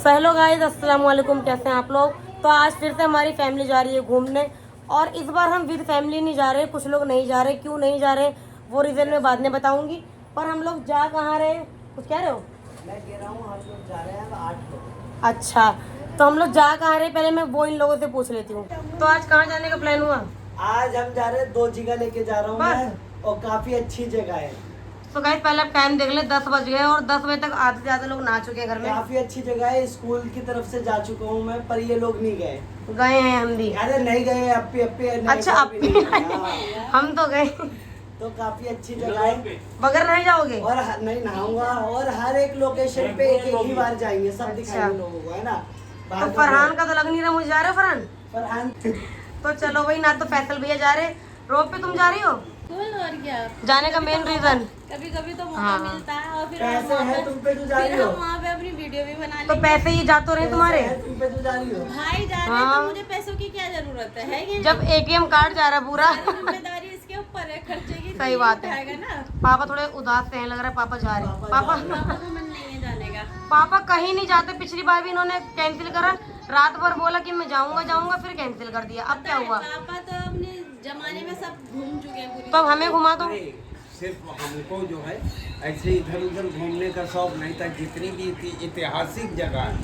Hello guys, अस्सलाम वालेकुम। कैसे हैं आप लोग? तो आज फिर से हमारी फैमिली जा रही है घूमने, और इस बार हम विद फैमिली नहीं जा रहे। कुछ लोग नहीं जा रहे, क्यों नहीं जा रहे वो रीज़न मैं बाद में बताऊंगी। पर हम लोग जा कहाँ रहे हैं, कुछ कह रहे हो? मैं कह रहा हूँ हम लोग जा रहे हैं 8 लोग। अच्छा, तो हम लोग जा कहाँ रहे हैं पहले मैं वो इन लोगों से पूछ लेती हूँ। तो आज कहाँ जाने का प्लान हुआ? आज हम जा रहे हैं 2 जगह लेके जा रहा हूँ मैं, और काफी अच्छी जगह है। तो गाइस पहले आप टाइम देख ले, 10 बज गए और 10 बजे तक आधे से ज्यादा लोग नहा चुके हैं घर में। काफी अच्छी जगह है, स्कूल की तरफ से जा चुका हूँ मैं, पर ये लोग नहीं गए। गए हैं हम भी। अरे नहीं गए, अप्पी अच्छा, अप्पी हम तो गए। तो काफी अच्छी जगह है। बगैर नहीं जाओगे? और नहीं नहाऊंगा, और हर एक लोकेशन पे एक ही बार जाएंगे, सब दिखाएंगे लोगों को, है ना। तो फरहान का तो लग नहीं रहा मुझे जा रहे हो फरहान। तो चलो भाई, ना तो फैसल भैया जा रहे, रोड पे तुम जा रही हो। और क्या जाने का मेन रीजन, कभी कभी तो मौका हाँ। मिलता है, और फिर पैसे हम हैं तुम पे, तू जा फिर रही हो। हम वहाँ पे अपनी वीडियो भी बना तो लेंगे। पैसे ही जा तो रहे तुम्हारे। पैसे हैं तुम पे, तू जा रही हो। भाई जा रहे हैं हाँ। तो मुझे पैसों की क्या जरूरत है कि जब ATM कार्ड जा रहा है पूरा। सारी जिम्मेदारी इसके ऊपर है, खर्चे की सही बात है। उठाएगा ना। पापा थोड़े उदास से हैं, लग रहा है पापा जा रहे हैं। पापा पापा पापा का मन नहीं है जाने का। पापा कहीं नहीं जाते। पिछली बार भी इन्होंने कैंसिल करा, रात भर बोला कि मैं जाऊंगा, फिर कैंसिल कर दिया। अब क्या हुआ? पापा तो अपने जमाने में सब घूम चुके हैं पूरी। तो अब हमें घुमा दो। सिर्फ हमको जो है ऐसे इधर उधर घूमने का शौक नहीं था। जितनी भी ऐतिहासिक जगह है,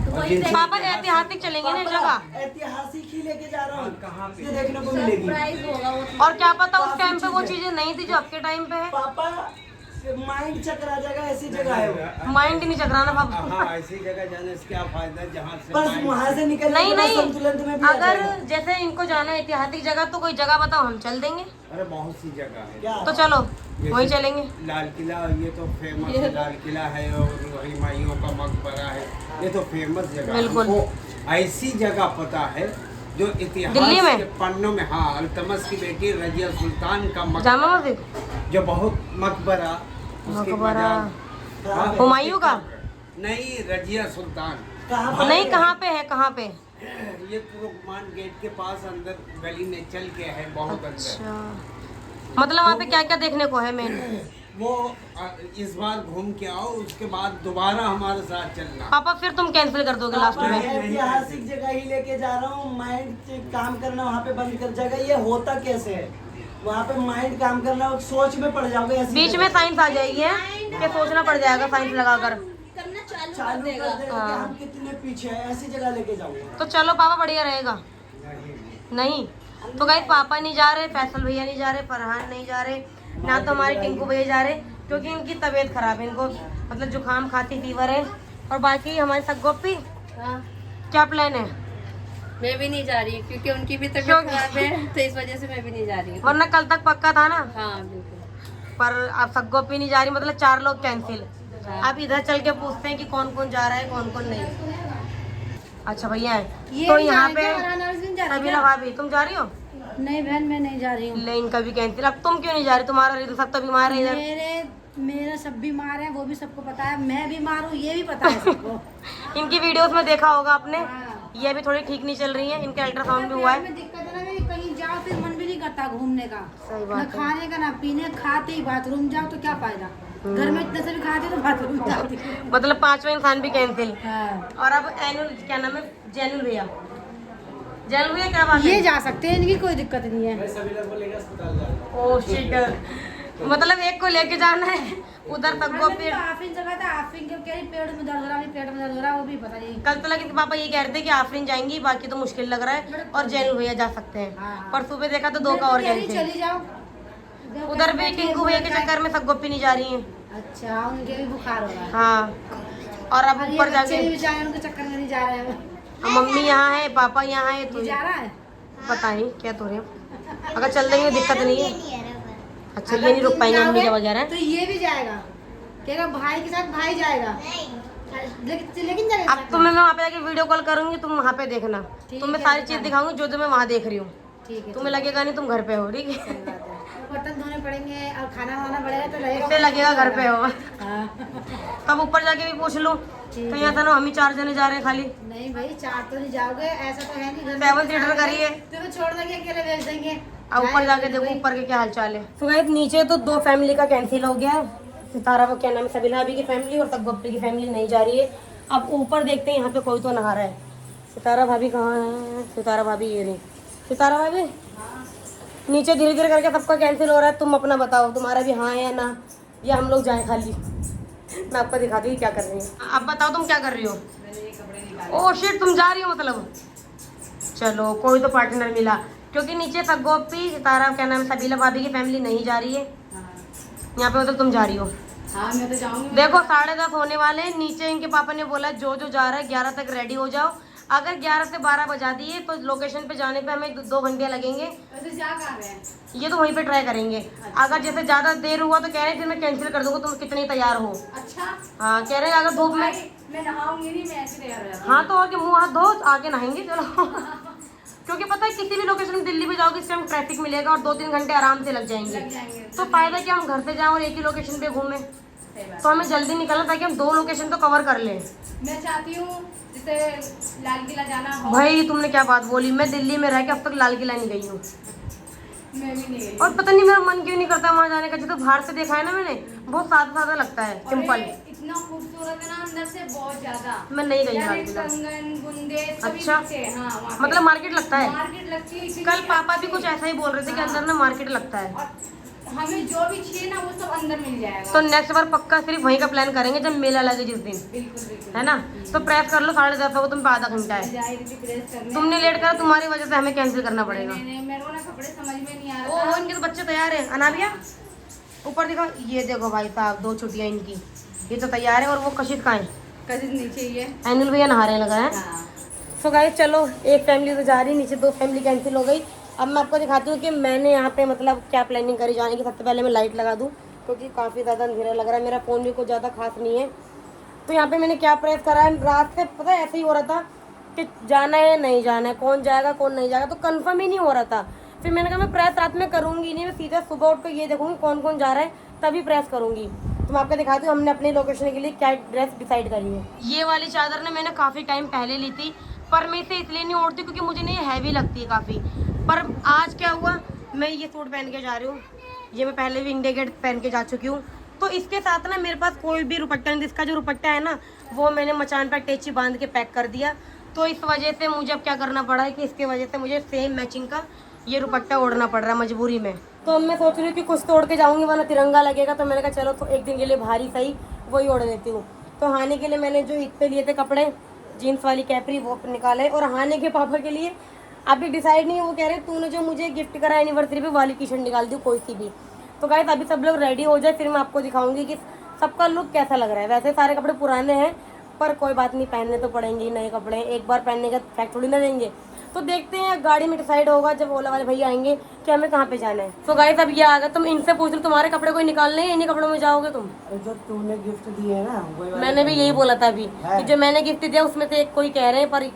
और वही जिनसे- पापा ऐतिहासिक चलेंगे ना जगह। ऐतिहासिक ही लेके जा रहा हूँ, कहाँ पे? ये देखने को मिलेगी। सरप्राइज होगा वो। और क्या पता उस काफी टाइम पे वो चीजें। चीजें नहीं थी जो अब के टाइम पे है। पापा माइंड चकरा जाएगा, ऐसी जगह है वो। माइंड नहीं चकराना पापा। हाँ, ऐसी जगह जाने से क्या फायदा, जहाँ से बस माइंड- वहाँ से निकलने नहीं के बाद नहीं, संतुलन तुम्हें भी आ अगर जाएगा। जैसे इनको जाना है ऐतिहासिक जगह, तो कोई जगह बताओ, हम चल देंगे। अरे बहुत सी जगह है। क्या? तो चलो जैसे वहीं चलेंगे। लाल किला, ये तो फेमस है, लाल किला है, और हुमायूं का मकबरा है, ये तो फेमस जगह है। बिल्कुल। हमको ऐसी जगह पता है जो इतिहास दिल्ली में? के पन्नों में, हाँ, अल्तमस की बेटी रजिया सुल्तान का जामा मकबरा, मस्जिद, जो बहुत मकबरा, उसके मकबरा, मजार- हाँ, हुमायूं का? नहीं, रजिया सुल्तान। कहाँ पर नहीं, है? कहाँ पे है, कहाँ पे? ये तुर्कमान गेट के पास अंदर गली में चल के है, बहुत अंदर। अच्छा, मतलब वहाँ पे क्या क्या देखने को है मेन? वो इस बार घूम के आओ, उसके बाद दोबारा हमारे साथ चलना। पापा फिर तुम कैंसिल कर दोगे लास्ट पापा, में? ऐतिहासिक जगह ही लेके जा रहा हूँ, माइंड काम करना वहाँ पे बंद कर जाएगा। ये होता कैसे है, वहाँ पे माइंड काम करना, सोच में पड़ जाओगे ऐसी बीच जगह। में साइंस आ जाएगी है कि सोचना पड़ जाएगा साइंस लगाकर। करना चालू कर चालू देगा। कर देगा कि हम कितने पीछे हैं, ऐसी जगह लेके जाऊंगा। तो चलो पापा, बढ़िया रहेगा। नहीं तो गाइस, पापा नहीं जा रहे, फैसल भैया नहीं जा रहे, फरहान नहीं जा रहे, ना तो हमारे टिंकू भैया जा रहे, क्योंकि इनकी तबीयत खराब है। इनको मतलब जुकाम, खांसी, फीवर है। और बाकी हमारे साथ गोपी, हाँ, क्या प्लान है? मैं भी नहीं जा रही क्योंकि उनकी भी तबीयत क्यों? खराब है, तो इस वजह से मैं भी नहीं जा रही हूँ। वरना कल तक पक्का था ना। हाँ बिल्कुल। पर अब सगोपी नहीं जा रही, मतलब 4 लोग कैंसिल। अब इधर चल के पूछते हैं कि कौन कौन जा रहा है, कौन कौन नहीं। अच्छा भैया है तो यहाँ पे सबिला भाभी, तुम जा रही हो? नहीं बहन, मैं नहीं जा रही हूँ। ले, इनका भी कैंसिल। अब तुम क्यों नहीं जा रही? तुम्हारा रिजल्ट, सब तो बीमार है इधर। मेरे सब बीमार हैं, वो भी सबको पता है। मैं बीमार हूँ, ये भी पता है सबको। इनकी वीडियोस में देखा होगा आपने। हाँ। ये भी थोड़ी ठीक नहीं चल रही है, इनका अल्ट्रासाउंड भी हुआ है। में दिक्कत है ना, मेरी कहीं जाओ फिर मन भी नहीं करता घूमने का। सही न बात है। खाने का ना पीने, खाते ही बाथरूम जाओ तो क्या फायदा। घर में इतने से भी खाते तो बाथरूम जाती हूँ। मतलब 5वां इंसान भी कैंसिल। हाँ। और अब एनुल, क्या नाम है, जैनुल भैया, जैनुल भैया क्या बात ये है? जा सकते हैं, इनकी कोई दिक्कत नहीं है। ओह शिट, मतलब एक को लेके जाना है उधर तक हाँ, गोपी। मैंने तो आफरीन जगह था, आफरीन के कह रही पेट में दर्द हो रहा है, पेट में दर्द हो रहा है, वो भी पता नहीं। कल तो लगे थे पापा ये कह रहे थे कि आफरीन जाएंगी, बाकी तो मुश्किल लग रहा है, और जैनुल भैया जा सकते हैं। हाँ। पर सुबह देखा तो 2 का मैं और तो कह रही कैंसिल। चली जाओ। उधर भी टिंकू भैया के चक्कर में सब गोपी नहीं जा रही हैं। अच्छा, उनके भी बुखार हो रहा है। हाँ, और अब और ये ऊपर बच्चे जाके भी बेचारे उनके चक्कर में नहीं जा रहे हैं। अब मम्मी यहाँ है, पापा यहाँ है, तो ये जा रहा है। पता नहीं क्या तो रहे हैं। अगर चल देंगे दिक्कत नहीं है। अच्छा, ये नहीं रुक पाएंगे मम्मी के वगैरह। तो ये भी जाएगा, कहेगा भाई के साथ भाई जाएगा। लेकिन जाएगा अब तुम्हें मैं वहाँ पे जाके वीडियो कॉल करूंगी, तुम वहाँ पे देखना। ठीक तुम्हें है, सारी दिखा चीज दो। दिखाऊंगी जो जो मैं वहाँ देख रही हूँ। ठीक है। तुम्हें लगेगा नहीं तुम घर पे हो, ठीक है? सही बात है। बर्तन धोने पड़ेंगे और खाना बनाना पड़ेगा, तो लगेगा इससे लगेगा घर पे हो। हाँ। तब ऊपर जाके भी पूछ लूँ, ठीक कहीं ऐसा ना हम ही 4 जने जा रहे हैं खाली। नहीं भाई, 4 तो नहीं जाओगे, ऐसा तो है नहीं। घर 7 सीटर करिए, तुम्हें छोड़ देंगे, अकेले भेज देंगे। अब ऊपर जाके देखो ऊपर के क्या हाल चाल है। तो गाइस नीचे तो 2 फैमिली का कैंसिल हो गया। सितारा, वो क्या नाम है, सबिला भाभी की फैमिली, और तब गोपी की फैमिली नहीं जा रही है। अब ऊपर देखते हैं यहाँ पे कोई तो नहा रहा है। सितारा भाभी कहाँ है? सितारा भाभी ये रही। सितारा भाभी नीचे धीरे धीरे करके सबका कैंसिल हो रहा है, तुम अपना बताओ तुम्हारा भी हाँ है या ना, या हम लोग जाएं खाली। मैं आपको दिखाती हूँ क्या कर रही हूँ। अब बताओ तुम क्या कर रही हो। ओह शिट, तुम जा रही हो मतलब। चलो कोई तो पार्टनर मिला, क्योंकि नीचे तक गोपी सितारा क्या नाम सबीला भाभी की फैमिली नहीं जा रही है, यहाँ पे मतलब तुम जा रही हो। हाँ मैं तो जाऊंगी। देखो 10:30 होने वाले हैं, नीचे इनके पापा ने बोला जो जो जा रहा है 11 तक रेडी हो जाओ। अगर 11 से 12 बजा दिए तो लोकेशन पे जाने पे हमें 2 घंटे लगेंगे। वैसे क्या कर रहे हैं? ये तो वहीं पे ट्राई करेंगे। अगर जैसे ज़्यादा देर हुआ तो कह रहे हैं फिर मैं कैंसिल कर दूंगा, तुम कितनी तैयार हो। अच्छा हाँ कह रहे हैं अगर धूप में। मैं नहाऊंगी नहीं, मैं ऐसे तैयार हो जाती हाँ तो और क्या, मुँह हाथ धो आके नहाएंगे चलो। क्योंकि पता है किसी भी लोकेशन में दिल्ली में जाओगे इस टाइम ट्रैफिक मिलेगा और 2-3 घंटे आराम से लग जाएंगे। तो फायदा क्या हम घर से जाएं और एक ही लोकेशन पे घूमें। तो हमें जल्दी निकलना ताकि हम 2 लोकेशन तो कवर कर लें। मैं चाहती हूँ जैसे लाल किला जाना हो। भाई तुमने क्या बात बोली, मैं दिल्ली में रह के अब तक लाल किला नहीं गई हूँ। मैं भी नहीं गई। और पता नहीं मेरा मन क्यों नहीं करता वहाँ जाने का। जैसे बाहर से देखा है ना मैंने, बहुत सादा सादा लगता है, और सिंपल। ये इतना खूबसूरत है ना अंदर से, बहुत ज्यादा। मैं नहीं गई यार लाल ये किला। कंगन बुंदे सभी अच्छा। दिखते हैं, हाँ वहाँ पे। मतलब मार्केट लगता है। मार्केट लगती है इसीलिए कल पापा भी अच्छी कुछ है। ऐसा ही बोल रहे थे कि अंदर ना मार्केट लगता है। और हमें जो भी चाहिए ना वो सब अंदर मिल जाएगा। तो नेक्स्ट बार पक्का सिर्फ वहीं का प्लान करेंगे जब मेला लगे जिस दिन, बिल्कुल बिल्कुल है ना। तो प्रेस कर लो 10:30 हो, तुम पे आधा घंटा मैं है। जा रही थी प्रेस करने। तुमने लेट करा, तुम्हारी वजह से हमें कैंसिल करना पड़ेगा। नहीं मेरे को ना कपड़े समझ में नहीं आ रहा ओह था। इनके तो बच्चे तैयार हैं। अनाबिया ऊपर देखो, ये देखो भाई साहब 2 छुट्टियां इनकी, ये तो तैयार है। और वो कशिश कहाँ है? कजिन नीचे ही है। एनुल भैया नहा रहे लगा है। हाँ। सो गाइस चलो, एक फैमिली तो जा रही, नीचे 2 फैमिली कैंसिल हो गई। अब मैं आपको दिखाती हूँ कि मैंने यहाँ पे मतलब क्या प्लानिंग करी जाने की। सबसे पहले मैं लाइट लगा दूँ क्योंकि काफ़ी ज़्यादा अंधेरा लग रहा है, मेरा फ़ोन भी कुछ ज़्यादा खास नहीं है। तो यहाँ पे मैंने क्या प्रेस करा है, रात से पता है ऐसे ही हो रहा था कि जाना है नहीं जाना है, कौन जाएगा कौन नहीं जाएगा, तो कंफर्म ही नहीं हो रहा था। फिर मैंने कहा मैं प्रेस रात में करूँगी नहीं, मैं सीधा सुबह उठ कर ये देखूँगी कौन कौन जा रहा है तभी प्रेस करूँगी। तो मैं आपको दिखाती हूँ हमने अपने लोकेशन के लिए क्या ड्रेस डिसाइड करी है। ये वाली चादर ने मैंने काफ़ी टाइम पहले ली थी, पर मैं इसे इसलिए नहीं ओढ़ती क्योंकि मुझे नहीं हैवी लगती है काफ़ी। पर आज क्या हुआ, मैं ये सूट पहन के जा रही हूँ, ये मैं पहले भी इंडिया गेट पहन के जा चुकी हूँ। तो इसके साथ ना मेरे पास कोई भी दुपट्टा नहीं, इसका जो दुपट्टा है ना वो मैंने मचान पर अटैची बांध के पैक कर दिया। तो इस वजह से मुझे अब क्या करना पड़ा है कि इसके वजह से मुझे सेम मैचिंग का ये दुपट्टा ओढ़ना पड़ रहा है मजबूरी में। तो अब मैं सोच रही हूँ कि कुछ तो ओढ़ के जाऊँगी वरना तिरंगा लगेगा। तो मैंने कहा चलो तो एक दिन के लिए भारी सही वही ओढ़ लेती हूँ। तो हाने के लिए मैंने जो ईद पे लिए थे कपड़े, जीन्स वाली कैपरी वो निकाले। और हाने के पापा के लिए अभी डिसाइड नहीं है, वो कह रहे हैं तूने जो मुझे गिफ्ट करा एनिवर्सरी पे वाली टी शर्ट निकाल दी कोई सी भी। तो गाइस अभी सब लोग रेडी हो जाए फिर मैं आपको दिखाऊंगी कि सबका लुक कैसा लग रहा है। वैसे सारे कपड़े पुराने हैं पर कोई बात नहीं, पहनने तो पड़ेंगे ही नए कपड़े, एक बार पहनने का फैक्ट थोड़ी ना देंगे। तो देखते हैं गाड़ी में डिसाइड होगा जब ओला वाले भैया आएंगे कि हमें कहाँ पे जाना है। तो गाइस अब ये आ गया, तुम इनसे पूछ लो तुम्हारे कपड़े कोई निकालने हैं, इन्हीं कपड़ों में जाओगे तुम? जो तूने गिफ्ट दिए है ना वही वाले मैंने भी यही बोला था अभी है। कि जो मैंने गिफ्ट दिया उसमें से एक कोई कह रहे हैं, पर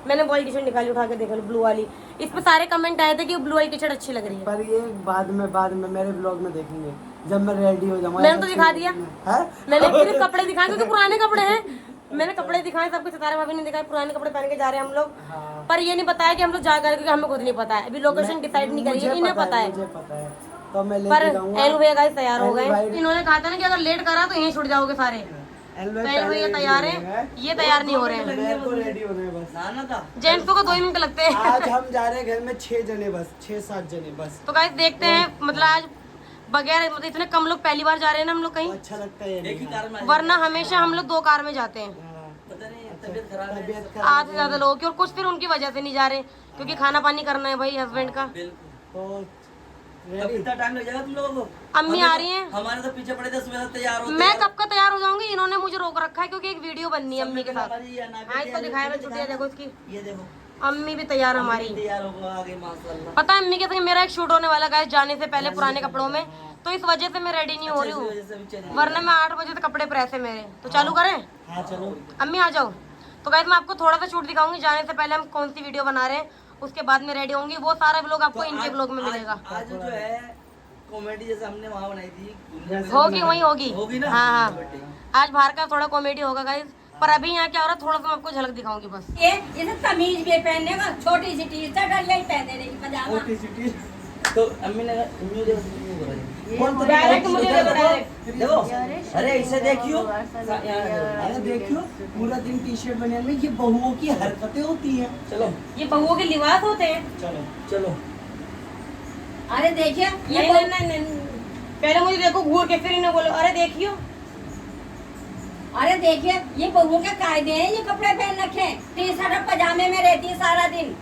मैंने वाली टी शर्ट निकाली उठा के देख लो ब्लू वाली। इस पे सारे कमेंट आए थे कि ब्लू वाली टी शर्ट अच्छी लग रही है। पर ये बाद में मेरे ब्लॉग में देखेंगे जब मैं रेडी हो जाऊंगा। मैंने तो दिखा दिया, है मैंने सिर्फ कपड़े दिखाए क्योंकि पुराने कपड़े हैं। मैंने कपड़े दिखाए, सब कुछ सितारा भाभी ने दिखाए, पुराने कपड़े पहन के जा रहे हैं हम लोग। हाँ। पर ये नहीं बताया कि हम लोग जा कर, क्योंकि हमें खुद नहीं पता है, अभी लोकेशन डिसाइड नहीं करी है, इन्हें पता है। मुझे पता है तो मैं पर लेके जाऊंगा। एल भैया गाइस तैयार हो गए। भाई- इन्होंने कहा था ना कि अगर लेट करा तो यहीं छुट जाओगे सारे। एल तो एल भैया तैयार है, ये तैयार नहीं हो रहे हैं। मेरे को रेडी होना है बस। नाना था जेंट्स को 2 ही मिनट लगते हैं। आज हम जा रहे हैं घर में 6 जने बस, 6-7 जने बस। तो गाइस देखते हैं, मतलब आज बगैर मतलब इतने कम लोग पहली बार जा रहे हैं ना हम लोग कहीं, अच्छा लगता है एक ही कार में वरना हमेशा हम लोग 2 कार में जाते हैं। पता नहीं तबीयत खराब है। तबीयत खराब आधे से ज्यादा लोग, और कुछ फिर उनकी वजह से नहीं जा रहे क्योंकि खाना पानी करना है भाई हस्बैंड का। बिल्कुल। तो अब रेडी कितना टाइम लग जाएगा तुम लोगों को? अम्मी आ रही हैं। हमारे तो पीछे पड़े 10 बजे तैयार होते मैं कब का तैयार हो जाऊंगी, इन्होंने मुझे रोक रखा है क्योंकि एक वीडियो बननी है अम्मी के साथ। हाँ इसको दिखाया मैं छुट्टियां, देखो इसकी ये देखो अम्मी भी तैयार हमारी। तैयार होगा आगे माशाल्लाह। पता है अम्मी के संग मेरा एक शूट होने वाला है जाने से पहले पुराने कपड़ों में, तो इस वजह से मैं रेडी नहीं हो रही हूँ, वरना मैं 8 बजे तक कपड़े प्रेस है मेरे। तो चालू करें? हाँ चलो। अम्मी आ जाओ। तो गाइस मैं आपको थोड़ा सा शूट दिखाऊंगी जाने से पहले हम कौन सी वीडियो बना रहे हैं, उसके बाद में रेडी होंगी। वो सारा व्लॉग आपको इनके व्लॉग में मिलेगा। आज जो है कॉमेडी जैसे हमने वहाँ बनाई थी होगी वही होगी। होगी ना? हाँ हाँ, आज बाहर का थोड़ा कॉमेडी होगा गाइस, पर अभी यहाँ क्या हो रहा है थोड़ा सा मैं आपको झलक दिखाऊंगी बस। ये जैसे तमीज भी पहनने का, छोटी सी टी शर्ट और यही पहने रही पजामा। छोटी-छोटी तो अम्मी ने देखो डायरेक्ट मुझे देखो, डायरेक्ट। देखो, अरे इसे देखियो, अरे देखियो पूरा दिन टी शर्ट बनियान में, ये बहुओं की हरकतें होती हैं। चलो ये बहुओं के लिबास होते हैं। चलो चलो। अरे देखिए ये नहीं नहीं नहीं नहीं। पहले मुझे देखो घूर के, फिर इन्हें बोलो अरे देखियो। अरे देखिए ये बहुओं के कायदे हैं, ये कपड़े पहन रखे, टी शर्ट और पजामे में रहती है सारा दिन,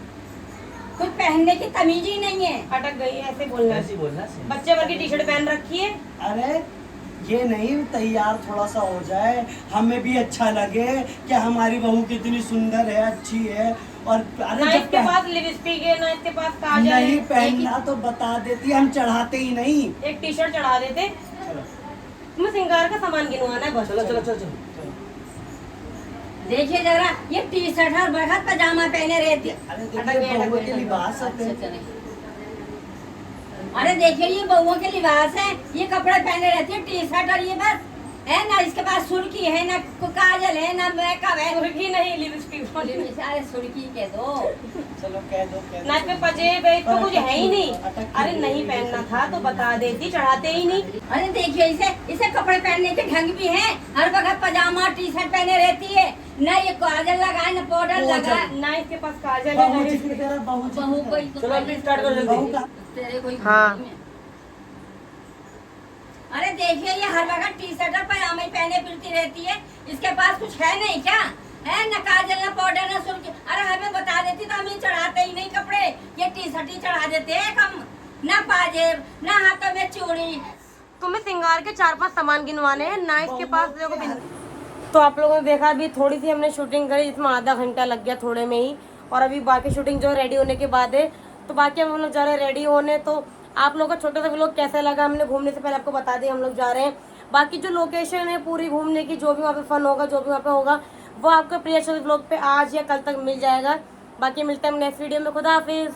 कुछ पहनने की तमीज ही नहीं है। अटक गई, ऐसे बोलना। ऐसे बोलना से। बच्चे भर की टी शर्ट पहन रखी है। अरे ये नहीं, तैयार थोड़ा सा हो जाए, हमें भी अच्छा लगे कि हमारी बहू कितनी सुंदर है, अच्छी है। और अरे ना जब इसके पास लिपस्टिक है, ना इसके पास काजल नहीं है। पहनना तो बता देती, हम चढ़ाते ही नहीं। एक टी शर्ट चढ़ा देते। चलो तुम्हें श्रृंगार का सामान गिनवाना है बस। चलो चलो चलो चलो। देखिए जरा ये टी शर्ट और बरखत पजामा पहने रहती है। अरे देखिए बहुओं के लिबास होते हैं। अरे देखिए ये बहुओं के लिबास है, ये कपड़े पहने रहती है, टी शर्ट और ये बस है ना, इसके पास सुर्खी है ना, काजल है ना, मेकअप है। सुर्खी नहीं, लिपस्टिक। अरे सुर्खी के दो, चलो कह दो कह ना दो। पे पजेब है, तो कुछ है ही नहीं। अरे नहीं पहनना था तो बता देती, चढ़ाते ही नहीं। अरे देखिए इसे कपड़े पहनने के ढंग भी हैं, हर वक्त पजामा टी शर्ट पहने रहती है, ना ये काजल लगाए ना पाउडर लगाए। ना इसके पास काजल है, ना बहू जी इसके- की तरह बहू जी बहू की कोई तरह। तो चलो अभी स्टार्ट करो जल्दी। बहू का तेरे कोई हाँ। में। अरे देखिए ये हर वक्त टी शर्ट और पजामा ही पहने फिरती रहती है, इसके पास कुछ है नहीं क्या, है ना काजल ना पाउडर ना सुर्खी। अरे हमें बता देती तो हम ये चढ़ाते ही नहीं कपड़े, ये टी शर्ट ही चढ़ा देते हैं हम, ना पाजेब ना हाथों में चूड़ी। तुम्हें श्रृंगार के 4-5 सामान गिनवाने हैं, ना इसके पास देखो तो आप लोगों ने देखा अभी थोड़ी सी हमने शूटिंग करी, जिसमें आधा घंटा लग गया थोड़े में ही। और अभी बाकी शूटिंग जो रेडी होने के बाद है, तो बाकी हम लोग जा रहे हैं रेडी होने। तो आप लोगों का छोटा सा व्लॉग कैसा लगा, हमने घूमने से पहले आपको बता दें हम लोग जा रहे हैं। बाकी जो लोकेशन है पूरी घूमने की, जो भी वहाँ पे फन होगा, जो भी वहाँ पे होगा, वो आपको प्रियशल व्लॉग पे आज या कल तक मिल जाएगा। बाकी मिलते हैं हम नेक्स्ट वीडियो में। खुदा हाफिज।